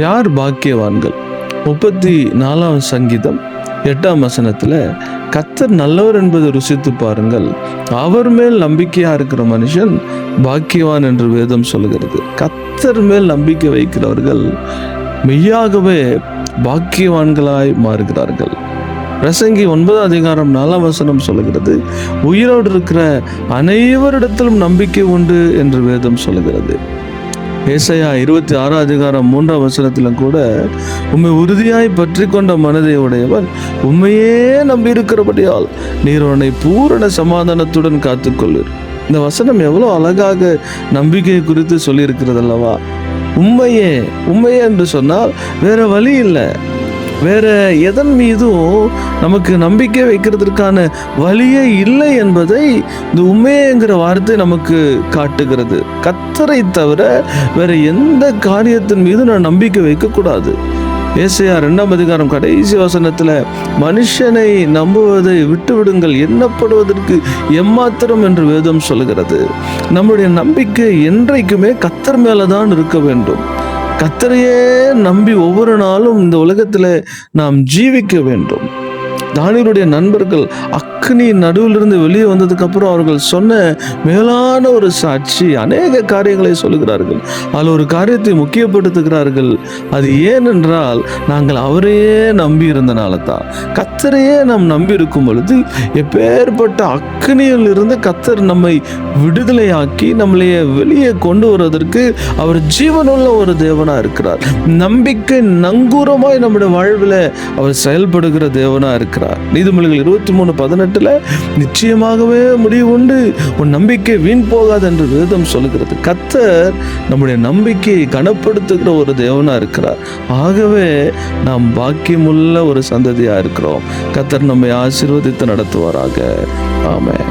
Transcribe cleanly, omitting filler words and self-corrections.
யார் பாக்கியவான்கள்? 34 சங்கீதம் 8 கர்த்தர் நல்லவர் என்பதை ருசித்து பாருங்கள், அவர் மேல் நம்பிக்கையா இருக்கிற மனுஷன் பாக்கியவான் என்று வேதம் சொல்கிறது. கர்த்தர் மேல் நம்பிக்கை வைக்கிறவர்கள் மெய்யாகவே பாக்கியவான்களாய் மாறுகிறார்கள். பிரசங்கி 9 சொல்லுகிறது, உயிரோடு இருக்கிற அனைவரிடத்திலும் நம்பிக்கை உண்டு என்று வேதம் சொல்லுகிறது. ஏசாயா 26 கூட, உம்மை உறுதியாய் பற்றி கொண்ட மனதை உடையவன் உண்மையே நம்பியிருக்கிறபடியால் நீர் உன்னை பூரண சமாதானத்துடன் காத்துக்கொள்ளு. இந்த வசனம் எவ்வளோ அழகாக நம்பிக்கை குறித்து சொல்லியிருக்கிறது அல்லவா? உண்மையே என்று சொன்னால் வேற வழி இல்லை. வேற எதன் மீதும் நமக்கு நம்பிக்கை வைக்கிறதுக்கான வழியே இல்லை என்பதை இந்த உண்மைங்கிற வார்த்தை நமக்கு காட்டுகிறது. கர்த்தரை தவிர வேற எந்த காரியத்தின் மீது நான் நம்பிக்கை வைக்கக்கூடாது. ஏசாயா 2 கடைசி வசனத்துல, மனுஷனை நம்புவதை விட்டுவிடுங்கள், எண்ணப்படுவதற்கு எம்மாத்திரம் என்று வேதம் சொல்கிறது. நம்முடைய நம்பிக்கை என்றைக்குமே கர்த்தர் மேலதான் இருக்க வேண்டும். கர்த்தரையே நம்பி ஒவ்வொரு நாளும் இந்த உலகத்துல நாம் ஜீவிக்க வேண்டும். தானியேலுடைய நண்பர்கள் அக்னி நடுவிலிருந்து வெளியே வந்ததுக்கு அப்புறம் அவர்கள் சொன்ன மேலான ஒரு சாட்சி, அநேக காரியங்களை சொல்லுகிறார்கள். அதில் ஒரு காரியத்தை முக்கியப்படுத்துகிறார்கள். அது ஏனென்றால் நாங்கள் அவரையே நம்பி இருந்தனால தான். கர்த்தரையே நாம் நம்பி இருக்கும் பொழுது எப்பேற்பட்ட அக்னியில் இருந்து கர்த்தர் நம்மை விடுதலையாக்கி நம்மளைய வெளியே கொண்டு வருவதற்கு அவர் ஜீவனுள்ள ஒரு தேவனா இருக்கிறார். நம்பிக்கை நங்கூரமாய் நம்முடைய வாழ்வில் அவர் செயல்படுகிற தேவனா இருக்கிறார். நீதிமொழிகள் 23:18 நிச்சயமாகவே முடிவு உண்டு, உன் நம்பிக்கை வீண் போகாது என்று வேதம் சொல்லுகிறது. கர்த்தர் நம்முடைய நம்பிக்கையை கனப்படுத்துகிற ஒரு தேவனா இருக்கிறார். ஆகவே நாம் பாக்கியமுள்ள ஒரு சந்ததியா இருக்கிறோம். கர்த்தர் நம்மை ஆசீர்வதித்து நடத்துவாராக. ஆமென்.